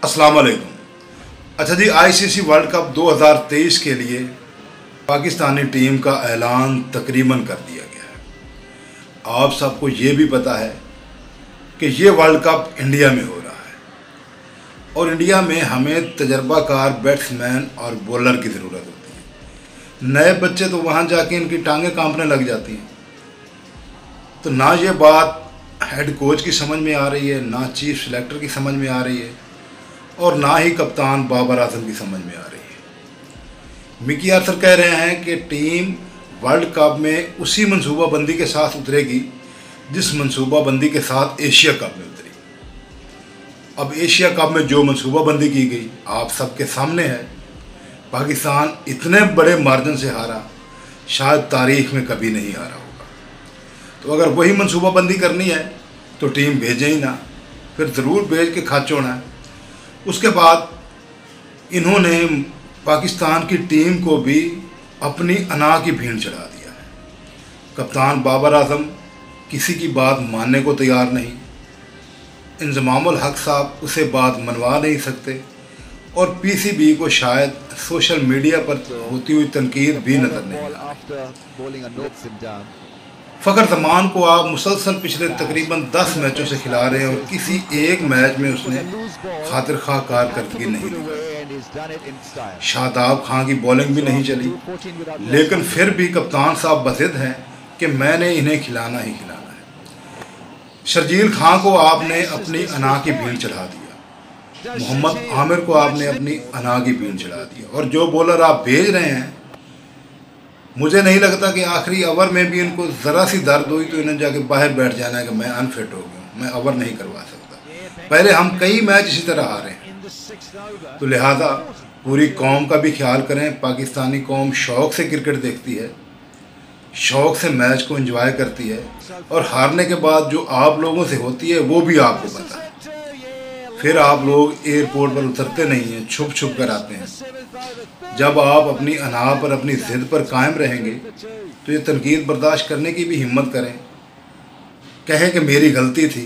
अस्सलाम वालेकुम। अच्छा जी, आईसीसी वर्ल्ड कप 2023 के लिए पाकिस्तानी टीम का ऐलान तकरीबन कर दिया गया है। आप सबको ये भी पता है कि ये वर्ल्ड कप इंडिया में हो रहा है और इंडिया में हमें तजर्बाकार बैट्समैन और बॉलर की ज़रूरत होती है। नए बच्चे तो वहाँ जाके इनकी टांगें कांपने लग जाती हैं। तो ना ये बात हेड कोच की समझ में आ रही है, ना चीफ सेलेक्टर की समझ में आ रही है और ना ही कप्तान बाबर आजम की समझ में आ रही है। मिकी आर्थर कह रहे हैं कि टीम वर्ल्ड कप में उसी मंसूबाबंदी के साथ उतरेगी जिस मंसूबाबंदी के साथ एशिया कप में उतरी। अब एशिया कप में जो मंसूबाबंदी की गई आप सबके सामने है। पाकिस्तान इतने बड़े मार्जिन से हारा, शायद तारीख में कभी नहीं हारा होगा। तो अगर वही मंसूबाबंदी करनी है तो टीम भेजें ही ना, फिर ज़रूर भेज के खर्च होना है। उसके बाद इन्होंने पाकिस्तान की टीम को भी अपनी अना की भीड़ चढ़ा दिया है। कप्तान बाबर आजम किसी की बात मानने को तैयार नहीं, इंजमामुल हक साहब उसे बात मनवा नहीं सकते और पीसीबी को शायद सोशल मीडिया पर होती हुई तनकीद भी नजर नहीं आ। फ़खर जमान को आप मुसलसल पिछले तकरीबन 10 मैचों से खिला रहे हैं और किसी एक मैच में उसने खातिर खा कारकर्दगी नहीं दिखाई। शादाब खान की बॉलिंग भी नहीं चली, लेकिन फिर भी कप्तान साहब बसिद हैं कि मैंने इन्हें खिलाना ही खिलाना है। शर्जील खान को आपने अपनी अना की भीड़ चढ़ा दिया, मोहम्मद आमिर को आपने अपनी अना की भीड़ चढ़ा दिया और जो बॉलर आप भेज रहे हैं, मुझे नहीं लगता कि आखिरी ओवर में भी इनको ज़रा सी दर्द हुई तो इन्हें जाके बाहर बैठ जाना है कि मैं अनफिट हो गया, मैं ओवर नहीं करवा सकता। पहले हम कई मैच इसी तरह हारे हैं। तो लिहाजा पूरी कौम का भी ख्याल करें। पाकिस्तानी कौम शौक़ से क्रिकेट देखती है, शौक़ से मैच को एंजॉय करती है और हारने के बाद जो आप लोगों से होती है वो भी आपको पता है। फिर आप लोग एयरपोर्ट पर उतरते नहीं हैं, छुप छुप कर आते हैं। जब आप अपनी अना पर, अपनी ज़िद पर कायम रहेंगे तो ये तनकीद बर्दाश्त करने की भी हिम्मत करें, कहें कि मेरी गलती थी।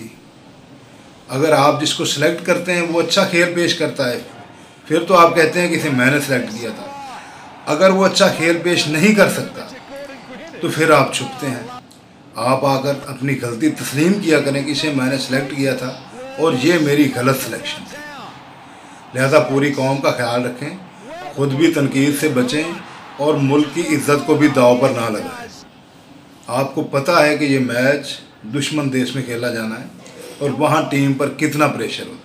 अगर आप जिसको सिलेक्ट करते हैं वो अच्छा खेल पेश करता है, फिर तो आप कहते हैं कि इसे मैंने सेलेक्ट किया था। अगर वो अच्छा खेल पेश नहीं कर सकता तो फिर आप छुपते हैं। आप आकर अपनी गलती तस्लीम किया करें कि इसे मैंने सेलेक्ट किया था और ये मेरी गलत सिलेक्शन थी। लिहाजा पूरी कौम का ख्याल रखें, खुद भी तनकीद से बचें और मुल्क की इज़्ज़त को भी दांव पर ना लगाएं। आपको पता है कि ये मैच दुश्मन देश में खेला जाना है और वहाँ टीम पर कितना प्रेशर होता है।